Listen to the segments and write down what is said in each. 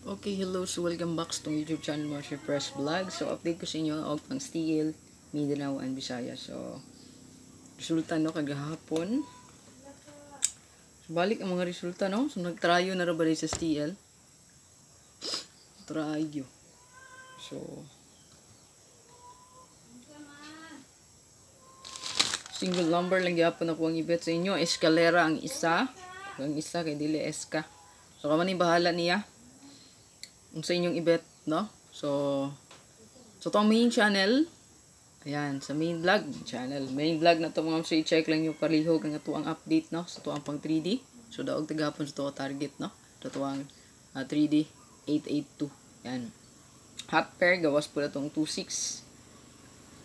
Okay, hello. So, welcome back sa YouTube channel mo, si Fresh Vlog. So, update ko sa inyo og pang steel, Mindanao, and Visayas. So, resulta no kagahapon. So, balik ang mga resulta no. So, nagtrayo na ra ba sa steel? Trayo. So, single number lang gyapon ako ang ibet sa inyo. Escalera ang isa. Ang isa kay dili eska. So, kamo ni bahala niya. Sa inyong ibet, no? So itong main channel, ayan, sa main vlog channel. Main vlog na to mga so i-check lang yung palihog ang ito ang update, no? Sa ito ang pang 3D. So daog tagapon sa ito target, no? Ito ang 3D 882. Yan. Hot pair, gawas po na itong 26.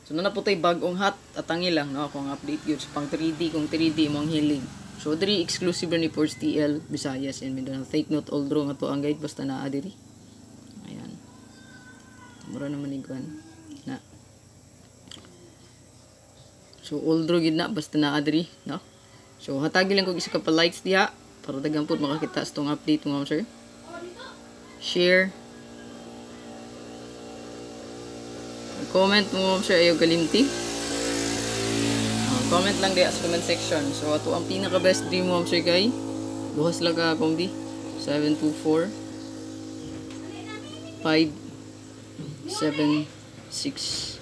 So na po tayo bagong hot at tangi lang, no? Kung update yun sa pang 3D, kung 3D mong hilig. So 3 exclusive ni Force TL, Visayas, and Mindanao. Take note, all draw nga to ang guide, basta naa diri. Ayan. Mura naman iguan. Na. So, all draw gid na. Basta na adri. No? So, hatagi lang kong isa ka pa likes diha. Para dagang po makakita sa itong update mga sir. Share. Comment mo sir ayaw kalimti. Comment lang diha sa comment section. So, ato ang pinaka best dream mo sir kay. Bukas lang ka kombi. 724 576.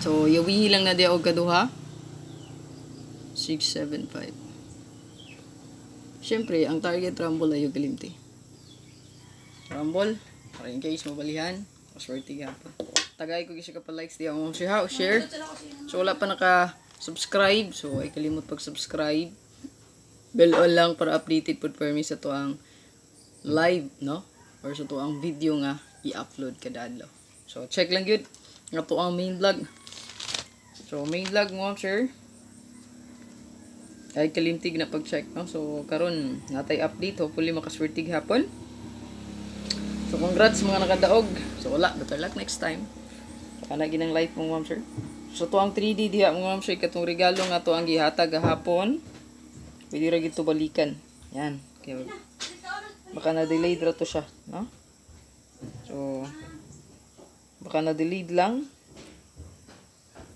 So, yawihi lang na di og kaduha. 675. Siyempre, ang target rumble ay yung kalimti. Rumble, para in case mabalihan, paswerte ka pa. Tagay ko kasi kapag likes di ako share. So, wala pa naka-subscribe. So, ay kalimot pag-subscribe. Bell on lang para updated po per me sa to ang live, no? Or sa to ang video nga i-upload kada adlaw. So check lang gyud nga to ang main vlog. So main vlog mo sir. Ay kalimtig na pag-check, no? So karon natay update, hopefully makaswertig hapon. So congrats mga nakadaog. So wala, better luck next time. Kana ginang live mo ma'am sir. So to ang 3D diha mo ma'am sir, katong regalo nga to ang gihatag gahapon. Pwede ra gid to balikan. Yan. Okay. Baka na-delayed ra to siya, no? So, baka na-delayed lang.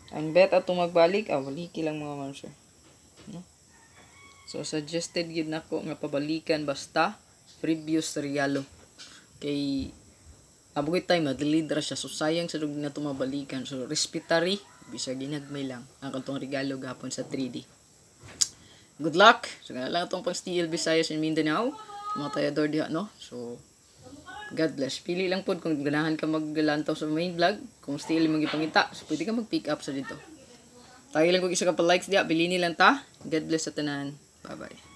Ang bet ato magbalik, baliki lang mga ma'am sir. No? So, suggested yun nako nga pabalikan basta previous regalo. Kay, abugit time, na-delayed ra siya. So, sayang sa lug na to mabalikan. So, respetary, bisa ginagmay lang ang kantong regalo gapon sa 3D. Good luck! So, ganun lang itong pang steel Visayas and Mindanao. Mga tayador diha, no? So, God bless. Pili lang po kung ganahan ka maglantaw sa main vlog. Kung still mong ipangita, so pwede ka mag-pick up sa dito. Tayo lang kung isa ka pa likes diha. Bilini lang ta. God bless sa tanan. Bye-bye.